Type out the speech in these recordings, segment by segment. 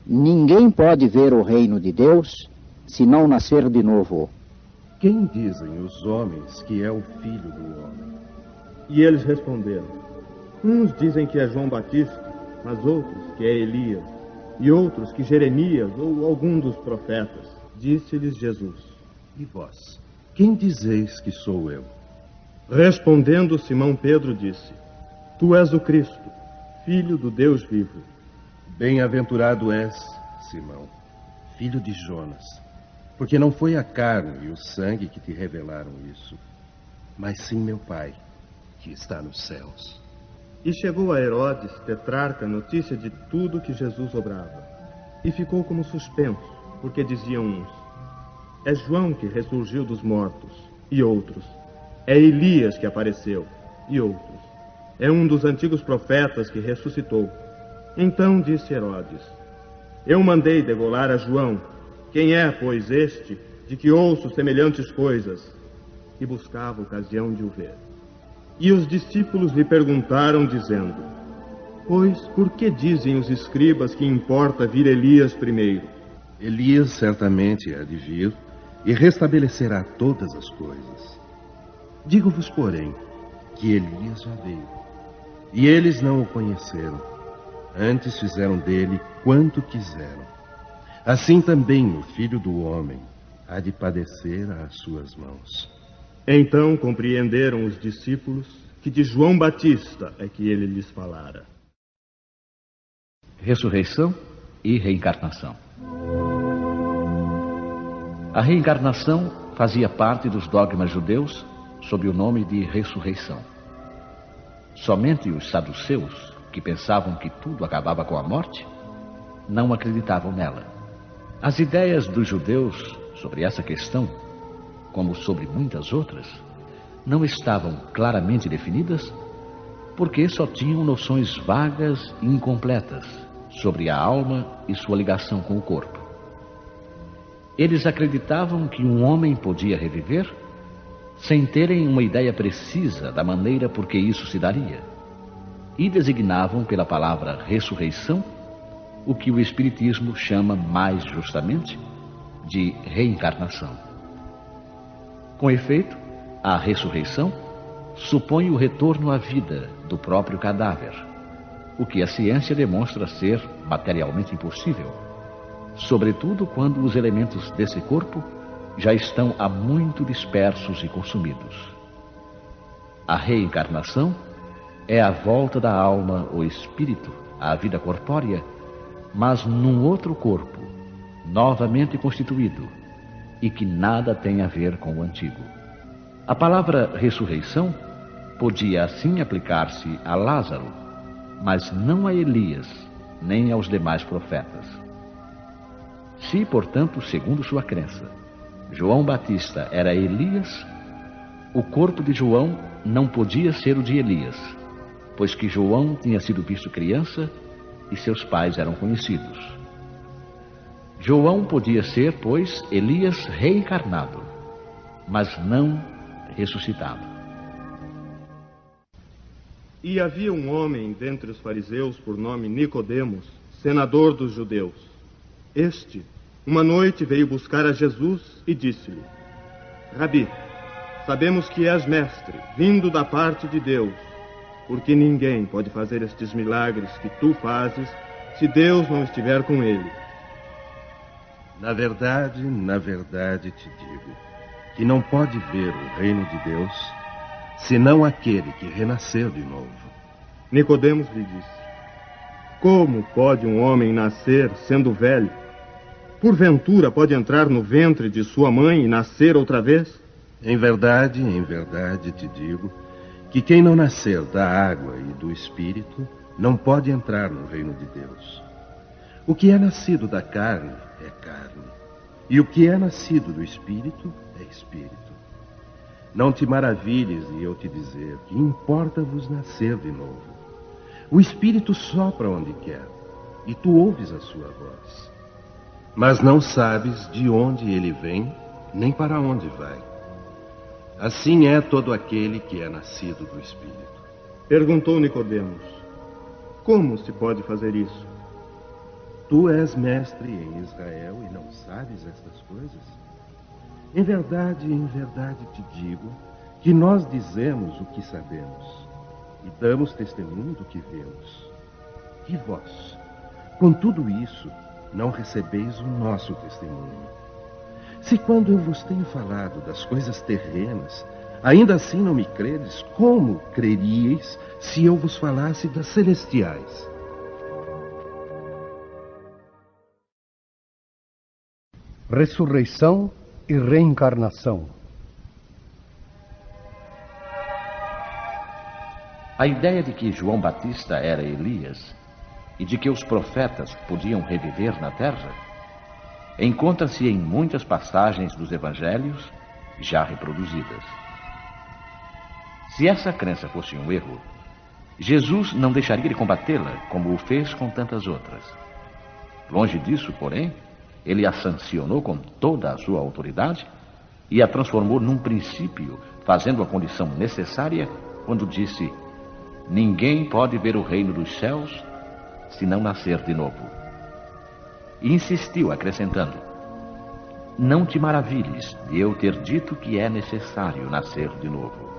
Ninguém pode ver o reino de Deus se não nascer de novo. Quem dizem os homens que é o Filho do Homem? E eles responderam: uns dizem que é João Batista, mas outros que é Elias, e outros que Jeremias ou algum dos profetas. Disse-lhes Jesus: E vós, quem dizeis que sou eu? Respondendo, Simão Pedro disse: Tu és o Cristo, Filho do Deus vivo. Bem-aventurado és, Simão, filho de Jonas, porque não foi a carne e o sangue que te revelaram isso, mas sim meu Pai, que está nos céus. E chegou a Herodes, tetrarca, notícia de tudo que Jesus obrava. E ficou como suspenso, porque diziam uns: é João que ressurgiu dos mortos, e outros: é Elias que apareceu, e outros: é um dos antigos profetas que ressuscitou. Então disse Herodes: eu mandei degolar a João. Quem é, pois, este, de que ouço semelhantes coisas? E buscava ocasião de o ver. E os discípulos lhe perguntaram, dizendo: pois, por que dizem os escribas que importa vir Elias primeiro? Elias certamente há de vir e restabelecerá todas as coisas. Digo-vos, porém, que Elias já veio, e eles não o conheceram. Antes fizeram dele quanto quiseram. Assim também o Filho do Homem há de padecer às suas mãos. Então compreenderam os discípulos que de João Batista é que ele lhes falara. Ressurreição e reencarnação. A reencarnação fazia parte dos dogmas judeus sob o nome de ressurreição. Somente os saduceus, que pensavam que tudo acabava com a morte, não acreditavam nela. As ideias dos judeus sobre essa questão, como sobre muitas outras, não estavam claramente definidas porque só tinham noções vagas e incompletas sobre a alma e sua ligação com o corpo. Eles acreditavam que um homem podia reviver sem terem uma ideia precisa da maneira por que isso se daria, e designavam pela palavra ressurreição o que o Espiritismo chama mais justamente de reencarnação. Com efeito, a ressurreição supõe o retorno à vida do próprio cadáver, o que a ciência demonstra ser materialmente impossível, sobretudo quando os elementos desse corpo já estão há muito dispersos e consumidos. A reencarnação é a volta da alma ou espírito à vida corpórea, mas num outro corpo, novamente constituído, e que nada tem a ver com o antigo. A palavra ressurreição podia assim aplicar-se a Lázaro, mas não a Elias, nem aos demais profetas. Se, portanto, segundo sua crença, João Batista era Elias, o corpo de João não podia ser o de Elias, pois que João tinha sido visto criança e seus pais eram conhecidos. João podia ser, pois, Elias reencarnado, mas não ressuscitado. E havia um homem dentre os fariseus por nome Nicodemos, senador dos judeus. Este, uma noite, veio buscar a Jesus e disse-lhe: Rabi, sabemos que és mestre, vindo da parte de Deus, porque ninguém pode fazer estes milagres que tu fazes se Deus não estiver com ele. Na verdade te digo que não pode ver o reino de Deus senão aquele que renasceu de novo. Nicodemos lhe disse: como pode um homem nascer sendo velho? Porventura pode entrar no ventre de sua mãe e nascer outra vez? Em verdade te digo que quem não nascer da água e do Espírito não pode entrar no reino de Deus. O que é nascido da carne é carne, e o que é nascido do Espírito é Espírito. Não te maravilhes de eu te dizer que importa-vos nascer de novo. O Espírito sopra onde quer, e tu ouves a sua voz. Mas não sabes de onde ele vem, nem para onde vai. Assim é todo aquele que é nascido do Espírito. Perguntou Nicodemos: como se pode fazer isso? Tu és mestre em Israel e não sabes estas coisas? Em verdade te digo que nós dizemos o que sabemos e damos testemunho do que vemos. E vós, com tudo isso, não recebeis o nosso testemunho. Se quando eu vos tenho falado das coisas terrenas, ainda assim não me credes, como creríeis se eu vos falasse das celestiais? Ressurreição e reencarnação. A ideia de que João Batista era Elias e de que os profetas podiam reviver na terra encontra-se em muitas passagens dos evangelhos já reproduzidas. Se essa crença fosse um erro, Jesus não deixaria de combatê-la como o fez com tantas outras. Longe disso, porém, ele a sancionou com toda a sua autoridade e a transformou num princípio, fazendo a condição necessária quando disse: ninguém pode ver o reino dos céus se não nascer de novo. E insistiu, acrescentando: não te maravilhes de eu ter dito que é necessário nascer de novo.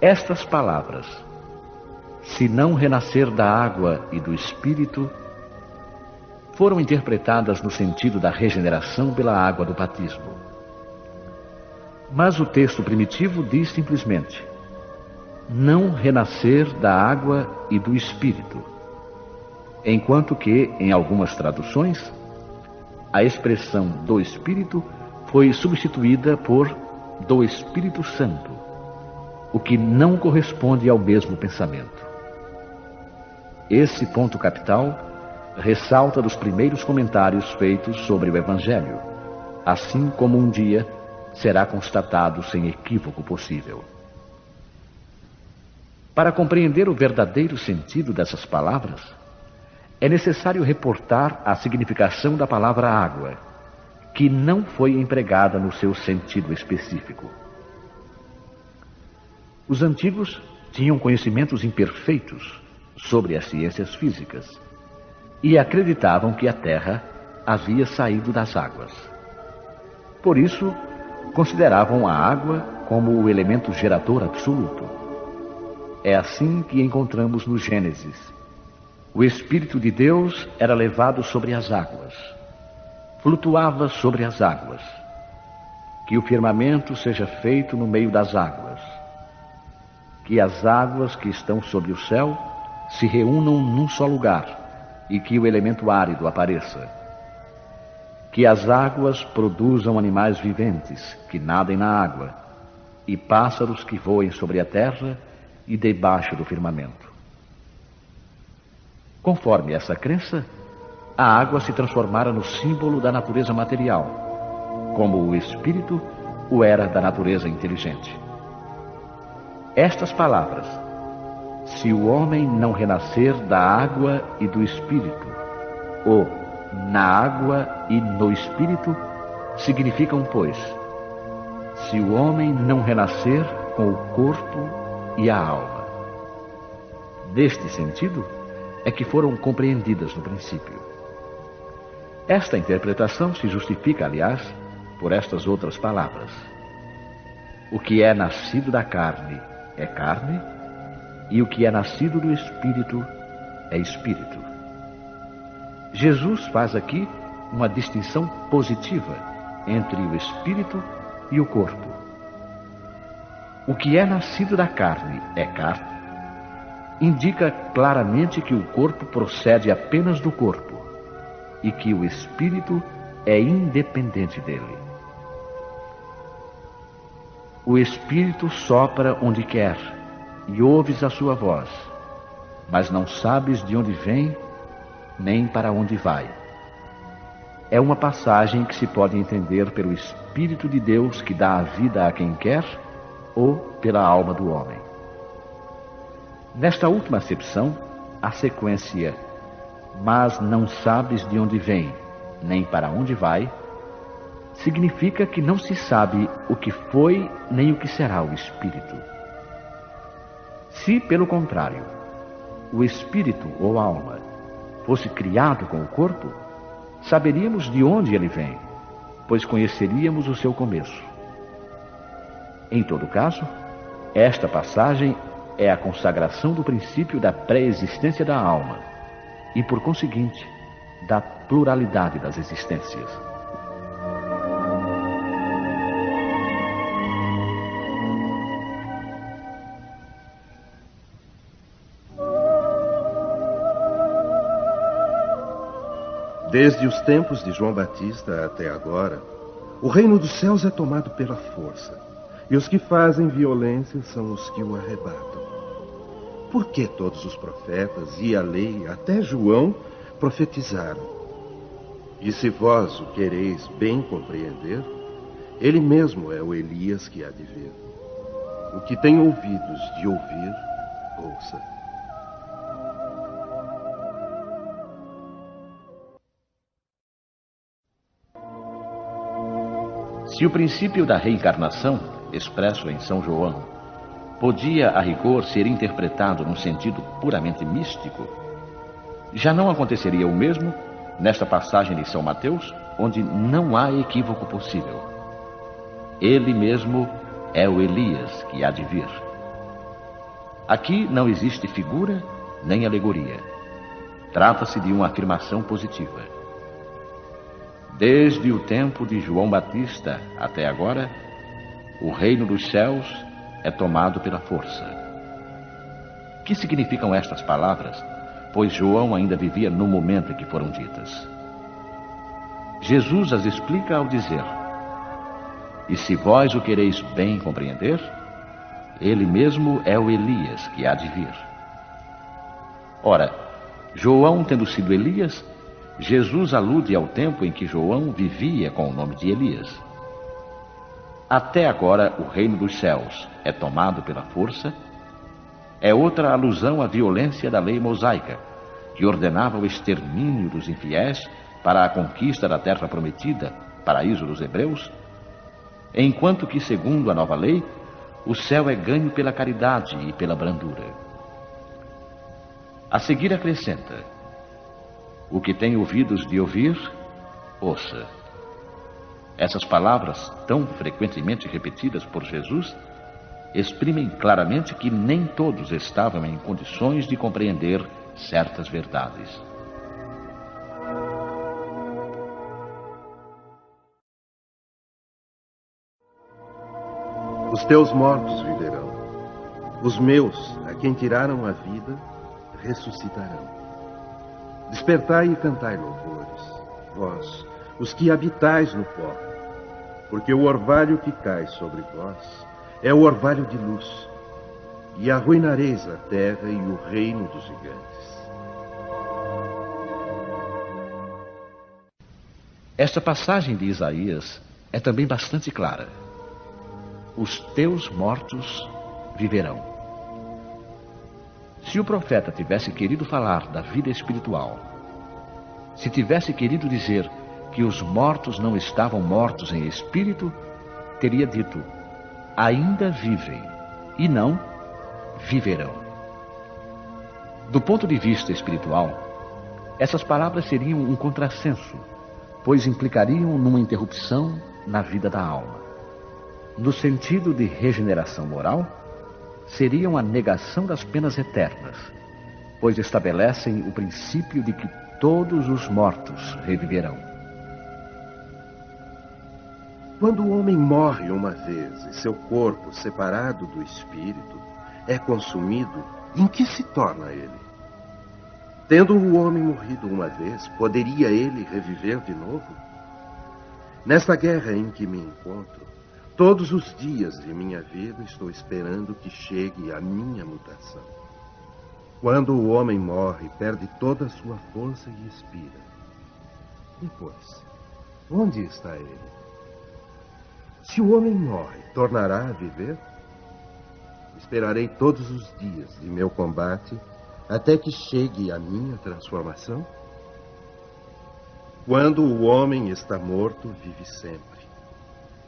Estas palavras, se não renascer da água e do Espírito, foram interpretadas no sentido da regeneração pela água do batismo. Mas o texto primitivo diz simplesmente: não renascer da água e do Espírito, enquanto que, em algumas traduções, a expressão do Espírito foi substituída por do Espírito Santo, o que não corresponde ao mesmo pensamento. Esse ponto capital ressalta dos primeiros comentários feitos sobre o Evangelho, assim como um dia será constatado sem equívoco possível. Para compreender o verdadeiro sentido dessas palavras, é necessário reportar a significação da palavra água, que não foi empregada no seu sentido específico. Os antigos tinham conhecimentos imperfeitos sobre as ciências físicas e acreditavam que a Terra havia saído das águas. Por isso, consideravam a água como o elemento gerador absoluto. É assim que encontramos no Gênesis: o Espírito de Deus era levado sobre as águas, flutuava sobre as águas. Que o firmamento seja feito no meio das águas, que as águas que estão sobre o céu se reúnam num só lugar, e que o elemento árido apareça. Que as águas produzam animais viventes que nadem na água, e pássaros que voem sobre a terra e debaixo do firmamento. Conforme essa crença, a água se transformara no símbolo da natureza material, como o Espírito o era da natureza inteligente. Estas palavras: se o homem não renascer da água e do Espírito, ou na água e no Espírito, significam, pois, se o homem não renascer com o corpo e a alma. Deste sentido é que foram compreendidas no princípio. Esta interpretação se justifica, aliás, por estas outras palavras: o que é nascido da carne é carne, e o que é nascido do Espírito é Espírito. Jesus faz aqui uma distinção positiva entre o Espírito e o corpo. O que é nascido da carne é carne, indica claramente que o corpo procede apenas do corpo e que o Espírito é independente dele. O Espírito sopra onde quer, e ouves a sua voz, mas não sabes de onde vem, nem para onde vai. É uma passagem que se pode entender pelo Espírito de Deus que dá a vida a quem quer, ou pela alma do homem. Nesta última acepção, a sequência "mas não sabes de onde vem, nem para onde vai", significa que não se sabe o que foi nem o que será o Espírito. Se, pelo contrário, o Espírito ou alma fosse criado com o corpo, saberíamos de onde ele vem, pois conheceríamos o seu começo. Em todo caso, esta passagem é a consagração do princípio da pré-existência da alma e, por conseguinte, da pluralidade das existências. Desde os tempos de João Batista até agora, o reino dos céus é tomado pela força, e os que fazem violência são os que o arrebatam. Por que todos os profetas e a lei, até João, profetizaram? E se vós o quereis bem compreender, ele mesmo é o Elias que há de vir. O que tem ouvidos de ouvir, ouça. Se o princípio da reencarnação, expresso em São João, podia, a rigor, ser interpretado num sentido puramente místico, já não aconteceria o mesmo nesta passagem de São Mateus, onde não há equívoco possível. Ele mesmo é o Elias que há de vir. Aqui não existe figura nem alegoria. Trata-se de uma afirmação positiva. Desde o tempo de João Batista até agora, o reino dos céus é tomado pela força. Que significam estas palavras, pois João ainda vivia no momento em que foram ditas? Jesus as explica ao dizer: e se vós o quereis bem compreender, ele mesmo é o Elias que há de vir. Ora, João tendo sido Elias, Jesus alude ao tempo em que João vivia com o nome de Elias. Até agora o reino dos céus é tomado pela força, é outra alusão à violência da lei mosaica, que ordenava o extermínio dos infiéis para a conquista da terra prometida, paraíso dos hebreus, enquanto que, segundo a nova lei, o céu é ganho pela caridade e pela brandura. A seguir acrescenta: o que tem ouvidos de ouvir, ouça. Essas palavras, tão frequentemente repetidas por Jesus, exprimem claramente que nem todos estavam em condições de compreender certas verdades. Os teus mortos viverão. Os meus, a quem tiraram a vida, ressuscitarão. Despertai e cantai louvores, vós, os que habitais no pó, porque o orvalho que cai sobre vós é o orvalho de luz, e arruinareis a terra e o reino dos gigantes. Esta passagem de Isaías é também bastante clara. Os teus mortos viverão. Se o profeta tivesse querido falar da vida espiritual, se tivesse querido dizer que os mortos não estavam mortos em espírito, teria dito: ainda vivem, e não viverão. Do ponto de vista espiritual, essas palavras seriam um contrassenso, pois implicariam numa interrupção na vida da alma. No sentido de regeneração moral, seriam a negação das penas eternas, pois estabelecem o princípio de que todos os mortos reviverão. Quando o homem morre uma vez e seu corpo, separado do espírito, é consumido, em que se torna ele? Tendo o homem morrido uma vez, poderia ele reviver de novo? Nesta guerra em que me encontro, todos os dias de minha vida estou esperando que chegue a minha mutação. Quando o homem morre, perde toda a sua força e expira. Depois, onde está ele? Se o homem morre, tornará a viver? Esperarei todos os dias de meu combate até que chegue a minha transformação? Quando o homem está morto, vive sempre.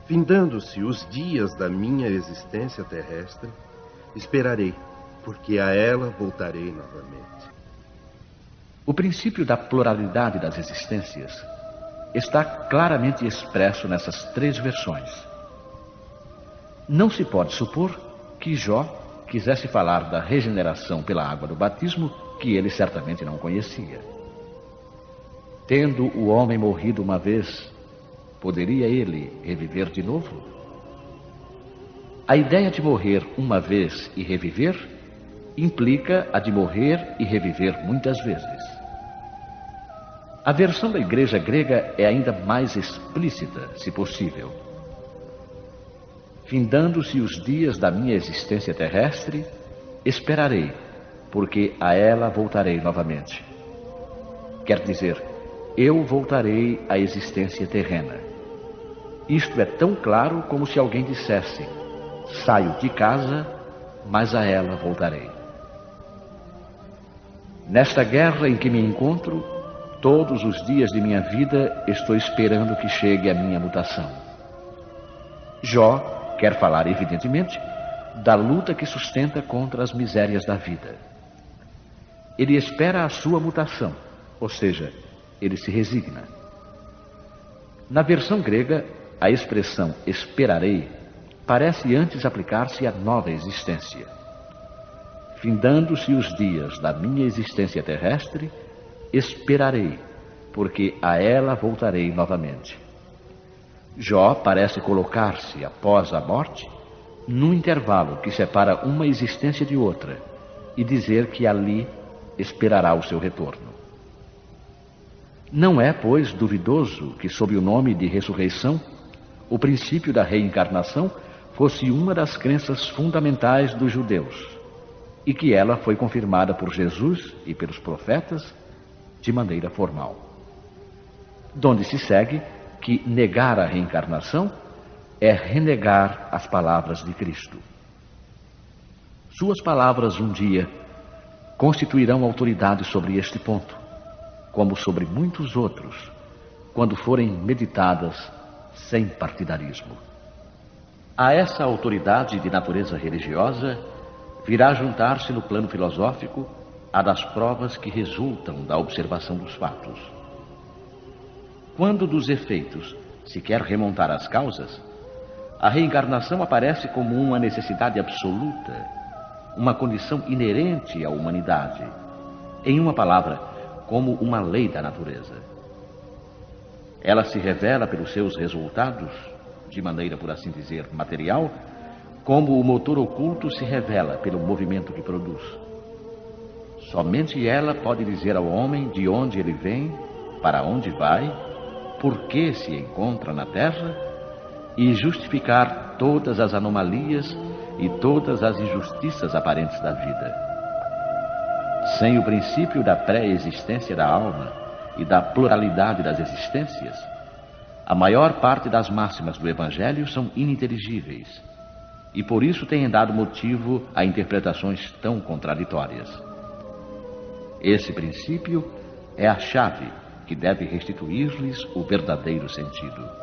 Findando-se os dias da minha existência terrestre, esperarei, porque a ela voltarei novamente. O princípio da pluralidade das existências está claramente expresso nessas três versões. Não se pode supor que Jó quisesse falar da regeneração pela água do batismo, que ele certamente não conhecia. Tendo o homem morrido uma vez, poderia ele reviver de novo? A ideia de morrer uma vez e reviver implica a de morrer e reviver muitas vezes. A versão da igreja grega é ainda mais explícita, se possível. Findando-se os dias da minha existência terrestre, esperarei, porque a ela voltarei novamente. Quer dizer, eu voltarei à existência terrena. Isto é tão claro como se alguém dissesse: saio de casa, mas a ela voltarei. Nesta guerra em que me encontro, todos os dias de minha vida estou esperando que chegue a minha mutação. Jó quer falar, evidentemente, da luta que sustenta contra as misérias da vida. Ele espera a sua mutação, ou seja, ele se resigna. Na versão grega, a expressão esperarei parece antes aplicar-se à nova existência. Findando-se os dias da minha existência terrestre, esperarei, porque a ela voltarei novamente. Jó parece colocar-se, após a morte, num intervalo que separa uma existência de outra e dizer que ali esperará o seu retorno. Não é, pois, duvidoso que, sob o nome de ressurreição, o princípio da reencarnação fosse uma das crenças fundamentais dos judeus e que ela foi confirmada por Jesus e pelos profetas de maneira formal. Donde se segue que negar a reencarnação é renegar as palavras de Cristo. Suas palavras um dia constituirão autoridade sobre este ponto, como sobre muitos outros, quando forem meditadas sem partidarismo. A essa autoridade de natureza religiosa virá juntar-se no plano filosófico a das provas que resultam da observação dos fatos. Quando dos efeitos se quer remontar às causas, a reencarnação aparece como uma necessidade absoluta, uma condição inerente à humanidade, em uma palavra, como uma lei da natureza. Ela se revela pelos seus resultados, de maneira, por assim dizer, material, como o motor oculto se revela pelo movimento que produz. Somente ela pode dizer ao homem de onde ele vem, para onde vai, por que se encontra na Terra e justificar todas as anomalias e todas as injustiças aparentes da vida. Sem o princípio da pré-existência da alma e da pluralidade das existências, a maior parte das máximas do Evangelho são ininteligíveis e por isso têm dado motivo a interpretações tão contraditórias. Esse princípio é a chave que deve restituir-lhes o verdadeiro sentido.